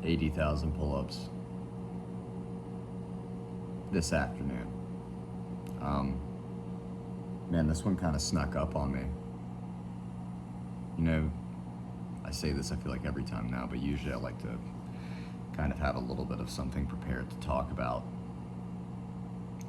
80,000 pull-ups this afternoon. Man, this one kind of snuck up on me. You know, I say this, I feel like every time now, but usually I like to kind of have a little bit of something prepared to talk about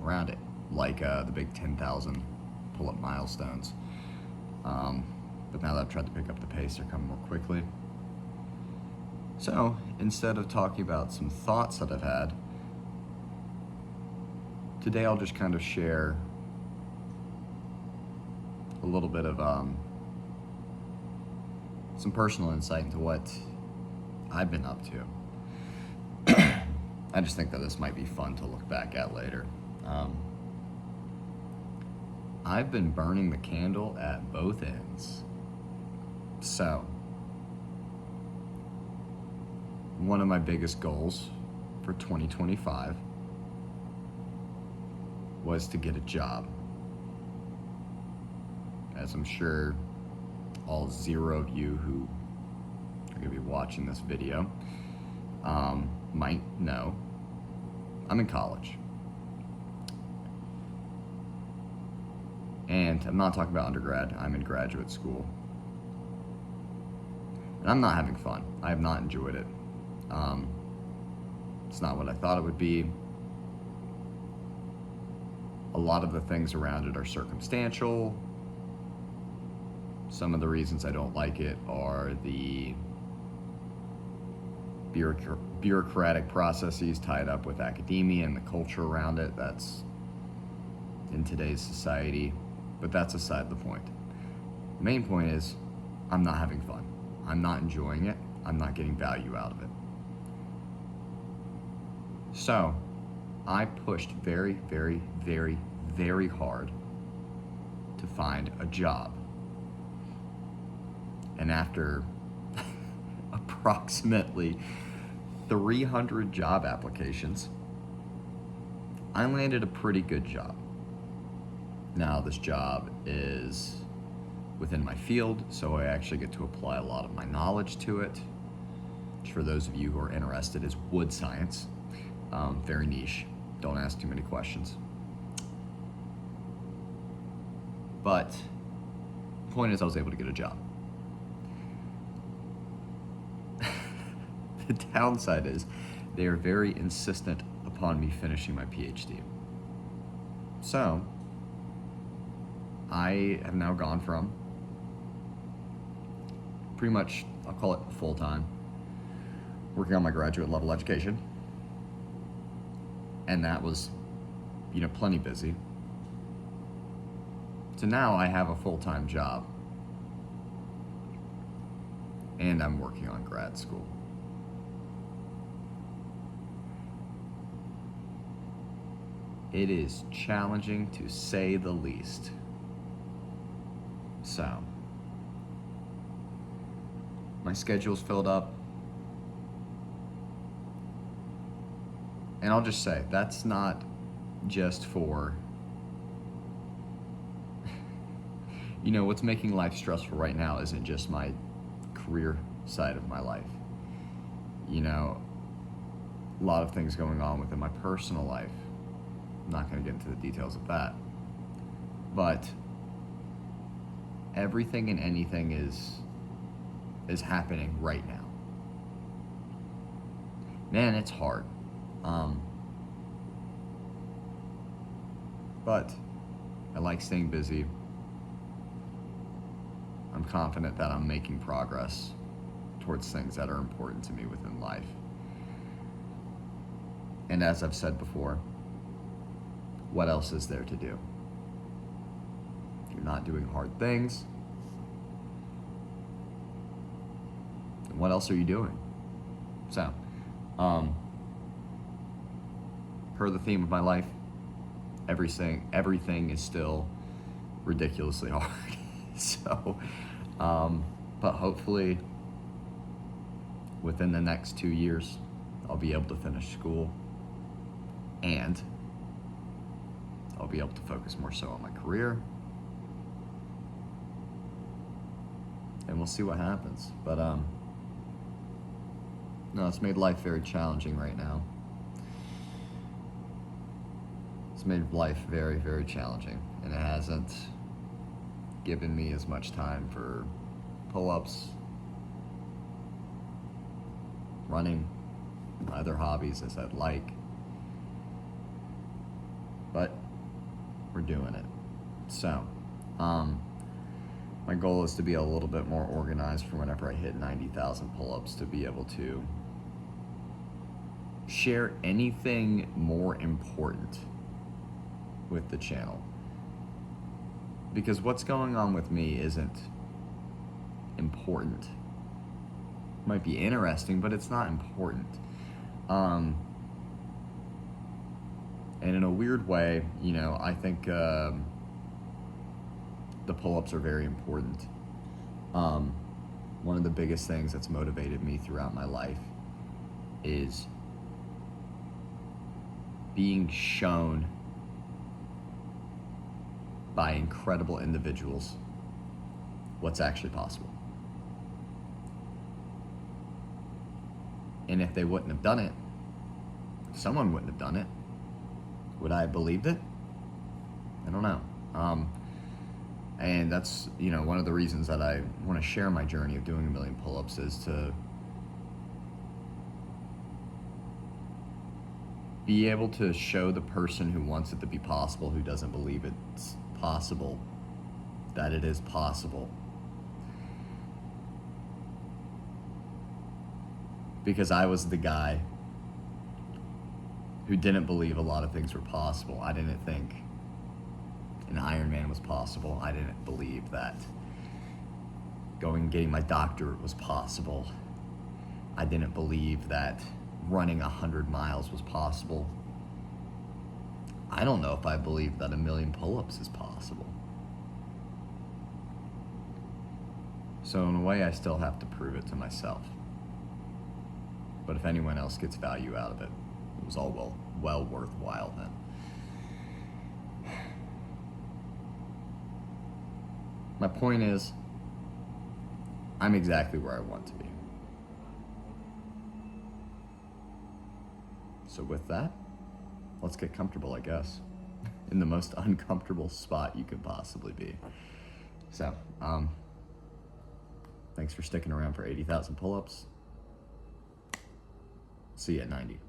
around it, like the big 10,000 pull-up milestones. But now that I've tried to pick up the pace, they're coming more quickly. So instead of talking about some thoughts that I've had, today I'll just kind of share a little bit of some personal insight into what I've been up to. I just think that this might be fun to look back at later. I've been burning the candle at both ends. So, one of my biggest goals for 2025 was to get a job. As I'm sure all 0 of you who are going to be watching this video might know, I'm in college. And I'm not talking about undergrad, I'm in graduate school. And I'm not having fun. I have not enjoyed it. It's not what I thought it would be. A lot of the things around it are circumstantial. Some of the reasons I don't like it are the bureaucratic processes tied up with academia and the culture around it that's in today's society, but that's aside the point. The main point is I'm not having fun. I'm not enjoying it. I'm not getting value out of it. So I pushed very, very, very, very hard to find a job. And after approximately 300 job applications, I landed a pretty good job. Now, this job is within my field, so I actually get to apply a lot of my knowledge to it. Which, for those of you who are interested, is wood science. Very niche. Don't ask too many questions. But the point is, I was able to get a job. The downside is they are very insistent upon me finishing my PhD. So I have now gone from pretty much, I'll call it full-time, working on my graduate level education. And that was, plenty busy. So now I have a full-time job. And I'm working on grad school. It is challenging to say the least. So, my schedule's filled up. And I'll just say, that's not just for, what's making life stressful right now isn't just my career side of my life. A lot of things going on within my personal life. I'm not going to get into the details of that. But everything and anything is happening right now. Man, it's hard. But I like staying busy. I'm confident that I'm making progress towards things that are important to me within life. And as I've said before, what else is there to do? If you're not doing hard things, then what else are you doing? So, per the theme of my life, everything is still ridiculously hard. So, but hopefully within the next 2 years, I'll be able to finish school and I'll be able to focus more so on my career. And we'll see what happens. But No, it's made life very challenging right now. It's made life very, very challenging, and it hasn't given me as much time for pull-ups, running, my other hobbies as I'd like. But we're doing it. So, my goal is to be a little bit more organized for whenever I hit 90,000 pull-ups, to be able to share anything more important with the channel. Because what's going on with me isn't important. Might be interesting, but it's not important. And in a weird way, you know, I think the pull-ups are very important. One of the biggest things that's motivated me throughout my life is being shown by incredible individuals what's actually possible. And if they wouldn't have done it, someone wouldn't have done it, would I have believed it? I don't know. And that's, you know, one of the reasons that I want to share my journey of doing 1 million pull-ups, is to be able to show the person who wants it to be possible, who doesn't believe it's possible, that it is possible. Because I was the guy who didn't believe a lot of things were possible. I didn't think an Ironman was possible. I didn't believe that going and getting my doctorate was possible. I didn't believe that running 100 miles was possible. I don't know if I believe that 1 million pull-ups is possible. So in a way, I still have to prove it to myself. But if anyone else gets value out of it, it was all well worthwhile then. My point is, I'm exactly where I want to be. So with that, let's get comfortable, I guess, in the most uncomfortable spot you could possibly be. So, thanks for sticking around for 80,000 pull-ups. See you at 90.